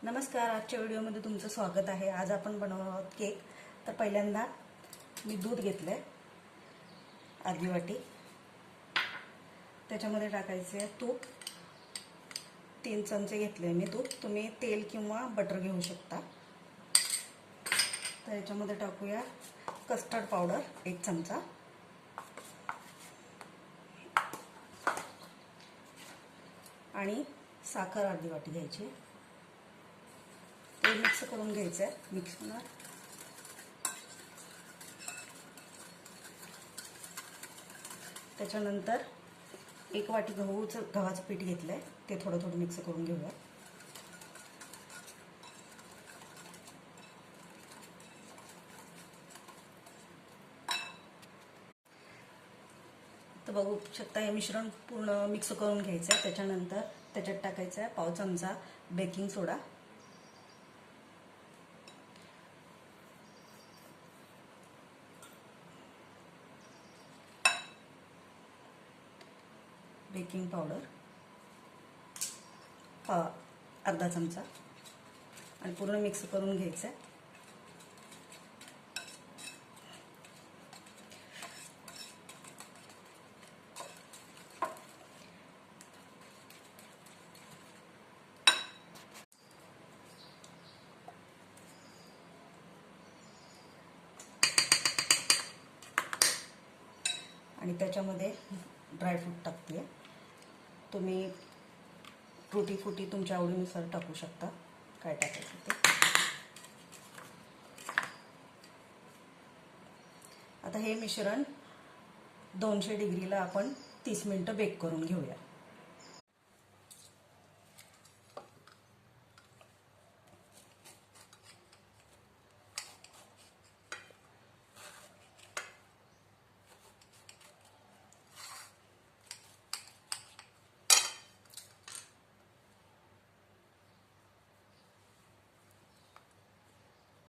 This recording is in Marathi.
नमस्कार, आजच्या व्हिडिओमध्ये तुमचं स्वागत आहे। आज आपण बनवणार आहोत केक। तर पहिल्यांदा मी दूध घेतलंय अर्धी वाटी, त्याच्यामध्ये टाकायचे तूप 3 चमचे घेतले मी तूप। तुम्ही तेल किंवा बटर घेऊ शकता। तर याच्यामध्ये टाकूया कस्टर्ड पावडर 1 चमचा, आणि साखर अर्धी वाटी घ्यायची। ते मिक्स करून घ्यायचं आहे मिक्सरला। त्याच्यानंतर 1 वाटी गव्हाचं पीठ घेतलंय, ते थोडं थोडं मिक्स करून घेऊया। तर बघू शकता हे मिश्रण पूर्ण मिक्स करून घ्यायचं आहे। त्याच्यानंतर त्याच्यात टाकायचं आहे पाव चमचा बेकिंग सोडा, बेकिंग पावडर अर्धा चमचा, आणि पूर्ण मिक्स करून घ्यायचं आहे। आणि त्याच्यामध्ये ड्रायफ्रूट टाकते। तुम्ही टूटी फ्रुटी तुमच्या आवडीनुसार टाकू शकता, काय टाकायचं ते। आता हे मिश्रण 200 डिग्रीला आपण 30 मिनिटं बेक करून घेऊया।